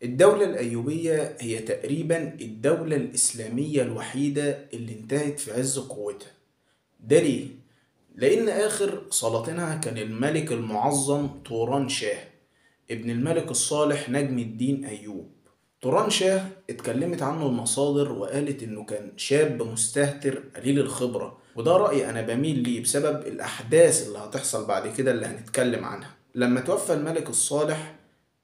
الدولة الأيوبية هي تقريبا الدولة الإسلامية الوحيدة اللي انتهت في عز قوتها. ده ليه؟ لأن آخر سلاطينها كان الملك المعظم طوران شاه ابن الملك الصالح نجم الدين أيوب. طوران شاه اتكلمت عنه المصادر وقالت إنه كان شاب مستهتر قليل الخبرة، وده رأي أنا بميل ليه بسبب الأحداث اللي هتحصل بعد كده اللي هنتكلم عنها. لما توفى الملك الصالح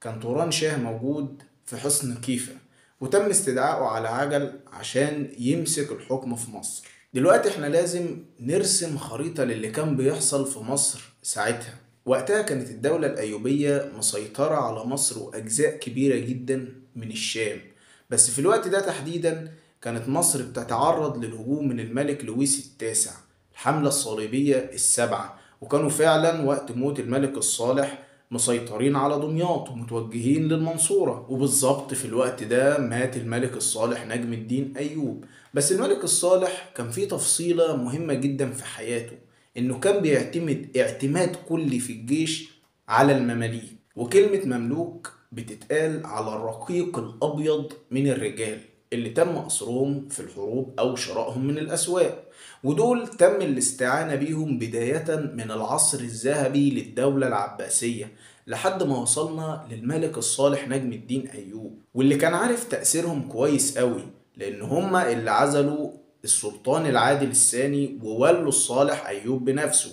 كان طوران شاه موجود في حصن كيفا، وتم استدعائه على عجل عشان يمسك الحكم في مصر. دلوقتي احنا لازم نرسم خريطة للي كان بيحصل في مصر ساعتها. وقتها كانت الدولة الأيوبية مسيطرة على مصر وأجزاء كبيرة جدا من الشام، بس في الوقت ده تحديدا كانت مصر بتتعرض للهجوم من الملك لويس التاسع، الحملة الصليبية السبعة، وكانوا فعلا وقت موت الملك الصالح مسيطرين على دمياط ومتوجهين للمنصورة. وبالظبط في الوقت ده مات الملك الصالح نجم الدين أيوب. بس الملك الصالح كان فيه تفصيلة مهمة جدا في حياته، إنه كان بيعتمد اعتماد كلي في الجيش على المماليك. وكلمة مملوك بتتقال على الرقيق الأبيض من الرجال اللي تم أسرهم في الحروب أو شرائهم من الأسواق، ودول تم الاستعانة بيهم بداية من العصر الذهبي للدولة العباسية لحد ما وصلنا للملك الصالح نجم الدين أيوب، واللي كان عارف تأثيرهم كويس قوي، لأن هما اللي عزلوا السلطان العادل الثاني وولوا الصالح أيوب بنفسه.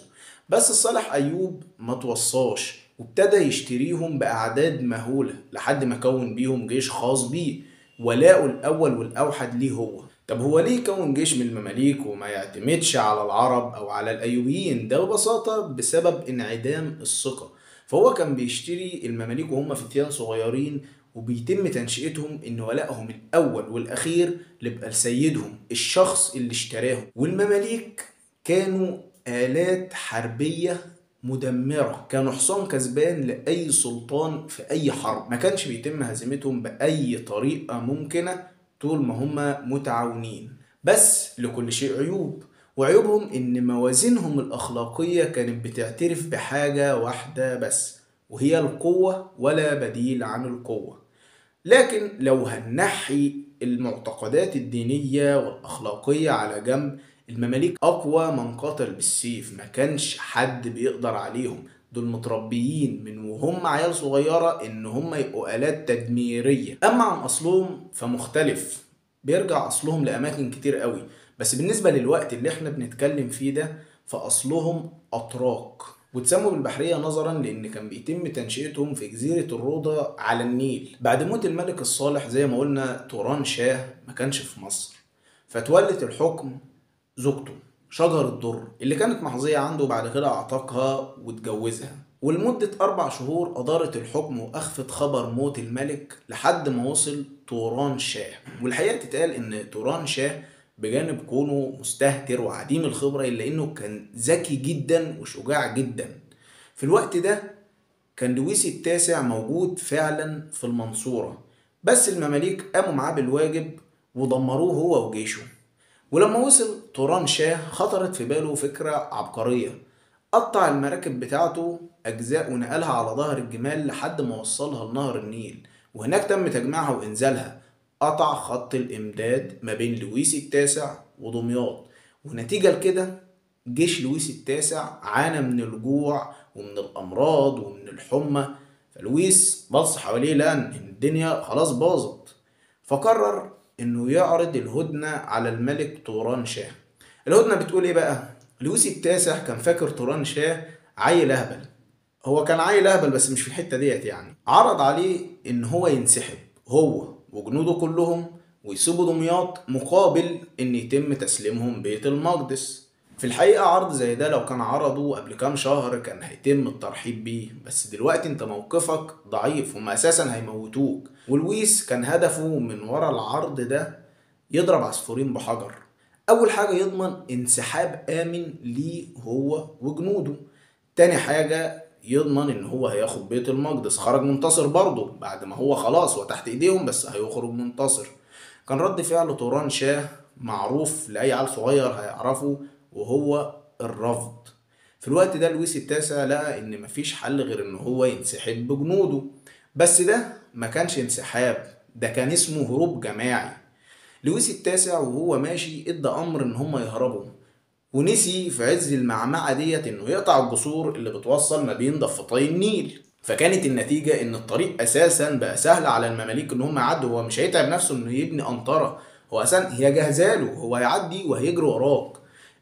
بس الصالح أيوب ما توصاش وابتدى يشتريهم بأعداد مهولة لحد ما كون بيهم جيش خاص بيه، ولاؤه الأول والأوحد ليه هو. طب هو ليه كون جيش من المماليك وما يعتمدش على العرب أو على الأيوبيين؟ ده ببساطة بسبب انعدام الثقة. فهو كان بيشتري المماليك وهم فتيان صغيرين، وبيتم تنشئتهم ان ولائهم الاول والاخير يبقى لسيدهم الشخص اللي اشتراهم. والمماليك كانوا آلات حربية مدمرة، كانوا حصان كسبان لأي سلطان في أي حرب، ما كانش بيتم هزيمتهم بأي طريقة ممكنة طول ما هم متعاونين. بس لكل شيء عيوب، وعيوبهم إن موازينهم الأخلاقية كانت بتعترف بحاجة واحدة بس، وهي القوة ولا بديل عن القوة. لكن لو هنحي المعتقدات الدينية والأخلاقية على جنب، المماليك أقوى من قاتل بالسيف، ما كانش حد بيقدر عليهم. دول متربيين من وهم عيال صغيرة إن هم يبقوا آلات تدميرية. أما عن أصلهم فمختلف، بيرجع أصلهم لأماكن كتير قوي، بس بالنسبة للوقت اللي احنا بنتكلم فيه ده فأصلهم أتراك، واتسموا بالبحرية نظرا لأن كان بيتم تنشئتهم في جزيرة الروضة على النيل. بعد موت الملك الصالح زي ما قلنا طوران شاه ما كانش في مصر، فتولت الحكم زوجته شجر الدر اللي كانت محظية عنده، بعد كده اعتقها واتجوزها. ولمدة 4 شهور أدارت الحكم وأخفت خبر موت الملك لحد ما وصل طوران شاه. والحقيقة تتقال إن طوران شاه بجانب كونه مستهتر وعديم الخبرة إلا إنه كان ذكي جدا وشجاع جدا. في الوقت ده كان لويس التاسع موجود فعلا في المنصورة، بس المماليك قاموا معاه بالواجب ودمروه هو وجيشه. ولما وصل طوران شاه خطرت في باله فكرة عبقرية، قطع المراكب بتاعته أجزاء ونقلها على ظهر الجمال لحد ما وصلها لنهر النيل، وهناك تم تجميعها وإنزالها. قطع خط الإمداد ما بين لويس التاسع ودمياط، ونتيجة لكده جيش لويس التاسع عانى من الجوع ومن الأمراض ومن الحمى. فلويس بص حواليه لقى إن الدنيا خلاص باظت، فقرر إنه يعرض الهدنة على الملك طوران شاه. الهدنة بتقول إيه بقى؟ لويس التاسع كان فاكر طوران شاه عيل أهبل. هو كان عيل أهبل بس مش في الحتة ديت، يعني عرض عليه إن هو ينسحب هو وجنوده كلهم ويسيبوا دمياط مقابل إن يتم تسليمهم بيت المقدس. في الحقيقة عرض زي ده لو كان عرضه قبل كام شهر كان هيتم الترحيب بيه، بس دلوقتي انت موقفك ضعيف، هم اساسا هيموتوك. ولويس كان هدفه من ورا العرض ده يضرب عصفورين بحجر. اول حاجة يضمن انسحاب امن ليه هو وجنوده، تاني حاجة يضمن ان هو هياخد بيت المقدس. خرج منتصر برضه بعد ما هو خلاص هو تحت ايديهم، بس هيخرج منتصر. كان رد فعل طوران شاه معروف لأي عيل صغير هيعرفه، وهو الرفض. في الوقت ده لويس التاسع لقى ان مفيش حل غير ان هو ينسحب بجنوده، بس ده ما كانش انسحاب، ده كان اسمه هروب جماعي. لويس التاسع وهو ماشي ادى امر ان هم يهربوا، ونسي في عز المعمعة ديت انه يقطع الجسور اللي بتوصل ما بين ضفتي النيل. فكانت النتيجة ان الطريق اساسا بقى سهل على المماليك ان هم يعدوا. هو مش هيتعب نفسه انه يبني قنطرة، هو اساسا هي جاهزاله، هو هيعدي وهيجري وراك.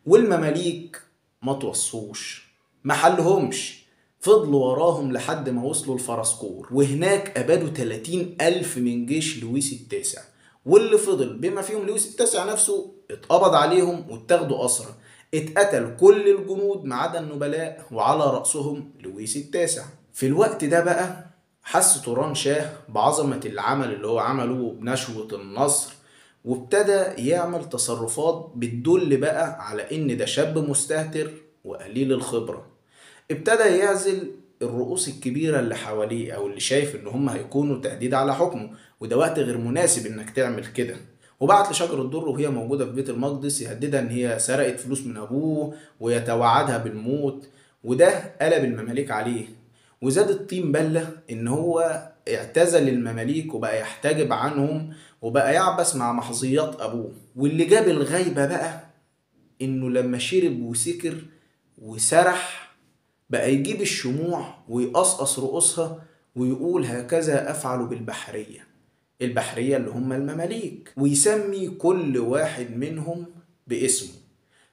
والمماليك ما توصوش، ما حلهمش، فضلوا وراهم لحد ما وصلوا الفرسكور، وهناك أبادوا 30,000 من جيش لويس التاسع. واللي فضل بما فيهم لويس التاسع نفسه اتقبض عليهم واتاخدوا أسرى. اتقتل كل الجنود ما عدا النبلاء، وعلى رأسهم لويس التاسع. في الوقت ده بقى حس توران شاه بعظمة العمل اللي هو عمله بنشوة النصر، وابتدى يعمل تصرفات بتدل بقى على ان ده شاب مستهتر وقليل الخبرة. ابتدى يعزل الرؤوس الكبيرة اللي حواليه او اللي شايف ان هم هيكونوا تهديد على حكمه، وده وقت غير مناسب انك تعمل كده. وبعت لشجر الدر وهي موجودة في بيت المقدس يهددها ان هي سرقت فلوس من ابوه ويتوعدها بالموت، وده قلب المماليك عليه. وزاد الطين بلة ان هو اعتزل المماليك وبقى يحتجب عنهم، وبقى يعبث مع محظيات ابوه. واللي جاب الغيبة بقى انه لما شرب وسكر وسرح بقى يجيب الشموع ويقصقص رؤوسها ويقول هكذا افعل بالبحرية، البحرية اللي هم المماليك، ويسمي كل واحد منهم باسمه.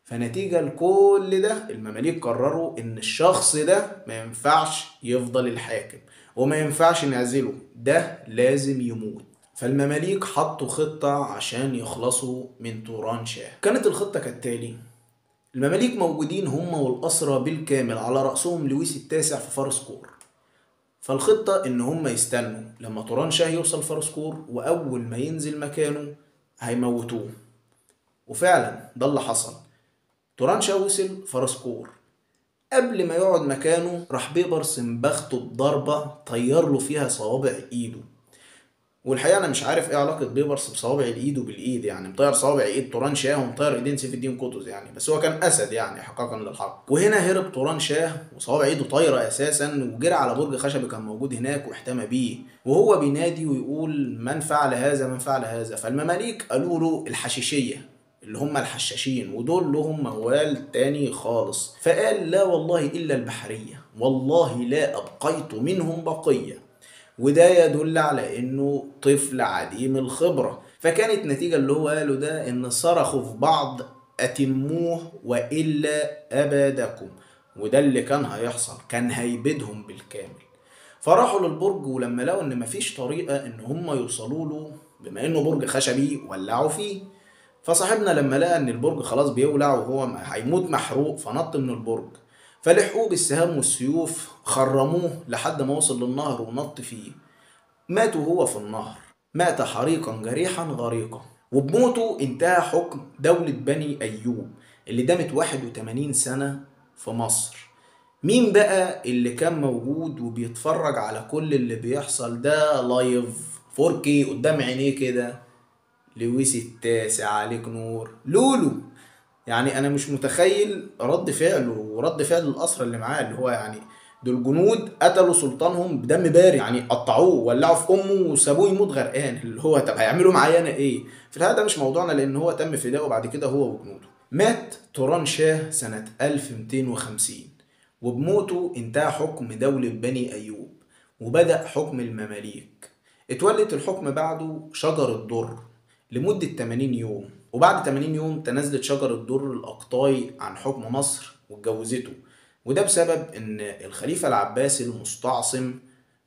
فنتيجة لكل ده المماليك قرروا ان الشخص ده ما ينفعش يفضل الحاكم، وما ينفعش نعزله، ده لازم يموت. فالمماليك حطوا خطة عشان يخلصوا من توران شاه. كانت الخطة كالتالي: المماليك موجودين هم والأسرى بالكامل، على رأسهم لويس التاسع في فارسكور. فالخطة إن هم يستنوا لما توران شاه يوصل فارسكور، وأول ما ينزل مكانه هيموتوه. وفعلا ده اللي حصل. توران شاه وصل فارسكور، قبل ما يقعد مكانه راح بيبرس بخته بضربة طير له فيها صوابع ايده. والحقيقة أنا مش عارف إيه علاقة بيبرس بصوابع الإيد وبالإيد، يعني مطير صوابع إيد توران شاه ومطير إيدين سيف الدين قطز يعني، بس هو كان أسد يعني حقيقة للحق. وهنا هرب توران شاه وصوابع إيده طايرة أساسا، وجرى على برج خشبي كان موجود هناك واحتمى بيه، وهو بينادي ويقول من فعل هذا، من فعل هذا. فالمماليك قالوا له الحشيشية اللي هم الحشاشين، ودول لهم موال تاني خالص. فقال لا والله إلا البحرية، والله لا أبقيت منهم بقية. وده يدل على انه طفل عديم الخبرة. فكانت نتيجة اللي هو قاله ده ان صرخوا في بعض اتموه والا ابادكم. وده اللي كان هيحصل، كان هيبيدهم بالكامل. فراحوا للبرج، ولما لقوا ان مفيش طريقة ان هم يوصلوا له بما انه برج خشبي ولعوا فيه. فصاحبنا لما لقى ان البرج خلاص بيولع وهو هيموت محروق فنط من البرج. فلحقوه بالسهام والسيوف، خرموه لحد ما وصل للنهر ونط فيه. مات وهو في النهر، مات حريقا جريحا غريقا. وبموته انتهى حكم دولة بني أيوب اللي دامت 81 سنة في مصر. مين بقى اللي كان موجود وبيتفرج على كل اللي بيحصل ده لايف 4K قدام عينيه كده؟ لويس التاسع عليك نور، لولو. يعني انا مش متخيل رد فعله ورد فعل الاسرى اللي معاه، اللي هو يعني دول جنود قتلوا سلطانهم بدم بارد، يعني قطعوه ولعوا في امه وسابوه يموت غرقان. اللي هو طب هيعملوا معايا انا ايه؟ في الحقيقه ده مش موضوعنا، لان هو تم فدائه بعد كده هو وجنوده. مات توران شاه سنه 1250، وبموته انتهى حكم دولة بني أيوب وبدأ حكم المماليك. اتولت الحكم بعده شجر الدر لمدة 80 يوم، وبعد 80 يوم تنازلت شجر الدر الأقطاي عن حكم مصر واتجوزته. وده بسبب إن الخليفة العباسي المستعصم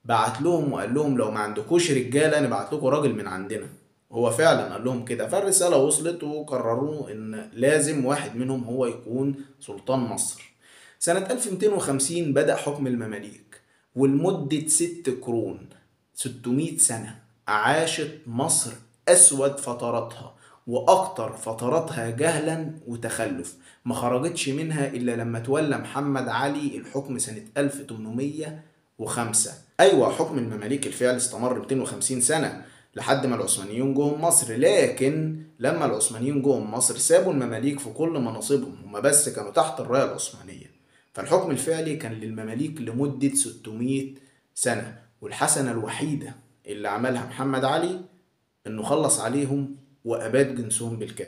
بعت لهم وقال لهم لو ما عندكوش رجالة نبعت لكم راجل من عندنا. هو فعلا قال لهم كده، فالرسالة وصلت وقرروا إن لازم واحد منهم هو يكون سلطان مصر. سنة 1250 بدأ حكم المماليك، ولمدة 6 قرون 600 سنة عاشت مصر أسود فتراتها وأكتر فتراتها جهلا وتخلف. ما خرجتش منها إلا لما تولى محمد علي الحكم سنة 1805. أيوة حكم المماليك الفعلي استمر 250 سنة لحد ما العثمانيين جم مصر، لكن لما العثمانيين جم مصر سابوا المماليك في كل مناصبهم، هما بس كانوا تحت الراية العثمانية. فالحكم الفعلي كان للمماليك لمدة 600 سنة، والحسنة الوحيدة اللي عملها محمد علي إنه خلص عليهم وأباد جنسهم بالكامل.